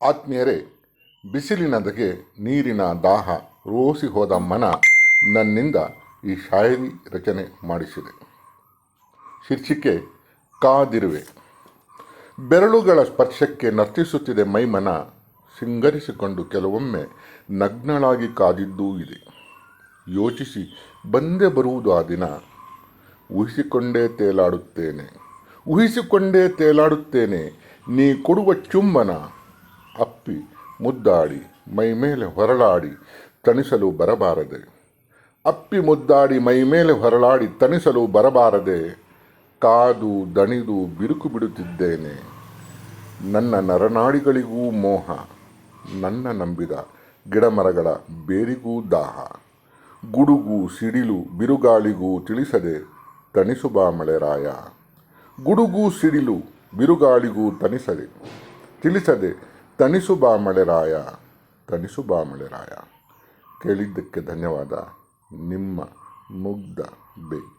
ಆತ್ಮೀಯರೇ, ಬಿಸಿಲಿನದಗೆ ನೀರಿನ ದಾಹ ರೋಸಿ ಹೋದ ಮನ ನನ್ನಿಂದ ಈ ಶಾಯರಿ ರಚನೆ ಮಾಡಿಸಿದೆ. ಶೀರ್ಷಿಕೆ ಕಾದಿರುವೆ. ಬೆರಳುಗಳ ಸ್ಪರ್ಶಕ್ಕೆ ನರ್ತಿಸುತ್ತಿದೆ ಮೈಮನ, ಸಿಂಗರಿಸಿಕೊಂಡು ಕೆಲವೊಮ್ಮೆ ನಗ್ನಳಾಗಿ ಕಾದಿದ್ದೂ ಇದೆ. ಯೋಚಿಸಿ ಬಂದೇ ಬರುವುದು ಆ ದಿನ, ಊಹಿಸಿಕೊಂಡೇ ತೇಲಾಡುತ್ತೇನೆ ನೀ ಕೊಡುವ ಚುಂಬನ. ಅಪ್ಪಿ ಮುದ್ದಾಡಿ ಮೈಮೇಲೆ ಹೊರಳಾಡಿ ತಣಿಸಲು ಬರಬಾರದೆ, ಕಾದು ದಣಿದು ಬಿರುಕು ಬಿಡುತ್ತಿದ್ದೇನೆ. ನನ್ನ ನರನಾಡಿಗಳಿಗೂ ಮೋಹ, ನನ್ನ ನಂಬಿದ ಗಿಡಮರಗಳ ಬೇರಿಗೂ ದಾಹ. ಗುಡುಗು ಸಿಡಿಲು ಬಿರುಗಾಳಿಗೂ ತಿಳಿಸದೆ ತಣಿಸು ಬಾ ಮಳೆರಾಯ. ಕೇಳಿದ್ದಕ್ಕೆ ಧನ್ಯವಾದ. ನಿಮ್ಮ ಮುಗ್ಧ ಬೆ.